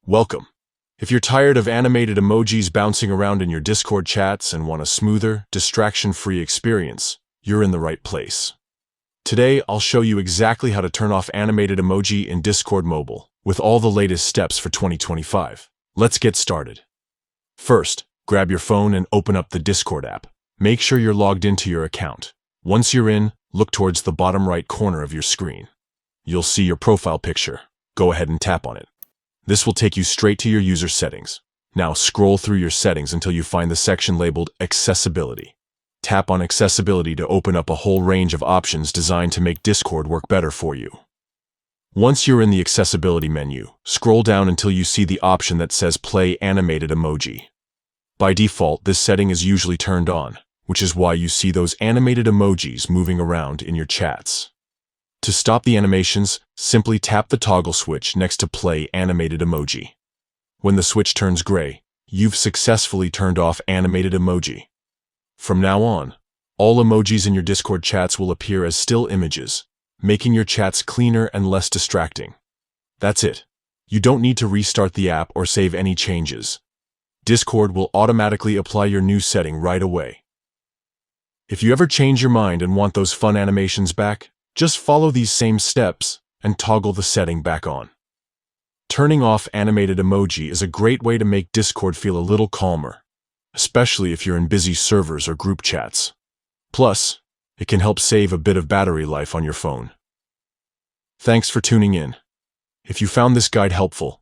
Welcome. If you're tired of animated emojis bouncing around in your Discord chats and want a smoother, distraction-free experience, you're in the right place. Today, I'll show you exactly how to turn off animated emoji in Discord Mobile, with all the latest steps for 2025. Let's get started. First, grab your phone and open up the Discord app. Make sure you're logged into your account. Once you're in, look towards the bottom right corner of your screen. You'll see your profile picture. Go ahead and tap on it. This will take you straight to your user settings. Now scroll through your settings until you find the section labeled Accessibility. Tap on Accessibility to open up a whole range of options designed to make Discord work better for you. Once you're in the Accessibility menu, scroll down until you see the option that says Play Animated Emoji. By default, this setting is usually turned on, which is why you see those animated emojis moving around in your chats. To stop the animations, simply tap the toggle switch next to Play Animated Emoji. When the switch turns gray, you've successfully turned off animated emoji. From now on, all emojis in your Discord chats will appear as still images, making your chats cleaner and less distracting. That's it. You don't need to restart the app or save any changes. Discord will automatically apply your new setting right away. If you ever change your mind and want those fun animations back, just follow these same steps and toggle the setting back on. Turning off animated emoji is a great way to make Discord feel a little calmer, especially if you're in busy servers or group chats. Plus, it can help save a bit of battery life on your phone. Thanks for tuning in. If you found this guide helpful,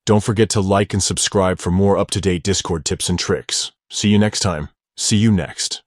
don't forget to like and subscribe for more up-to-date Discord tips and tricks. See you next time. See you next.